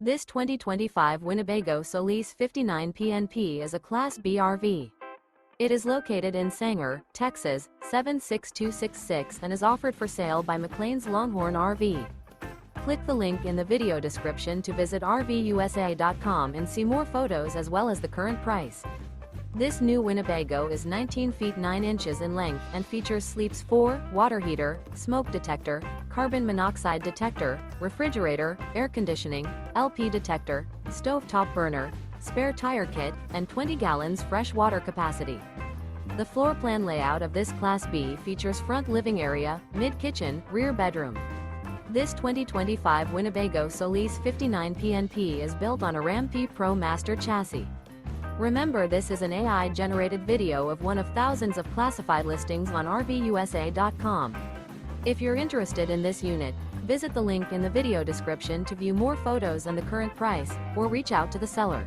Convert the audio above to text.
This 2025 Winnebago Solis 59P-NP is a Class B RV. It is located in Sanger, Texas, 76266 and is offered for sale by McClain's Longhorn RV. Click the link in the video description to visit RVUSA.com and see more photos as well as the current price. This new Winnebago is 19 feet 9 inches in length and features sleeps 4, water heater, smoke detector, carbon monoxide detector, refrigerator, air conditioning, LP detector, stovetop burner, spare tire kit, and 20 gallons fresh water capacity. The floor plan layout of this Class B features front living area, mid-kitchen, rear bedroom. This 2025 Winnebago Solis 59P-NP is built on a RamPproMaster chassis. Remember, this is an AI-generated video of one of thousands of classified listings on RVUSA.com. If you're interested in this unit, visit the link in the video description to view more photos and the current price, or reach out to the seller.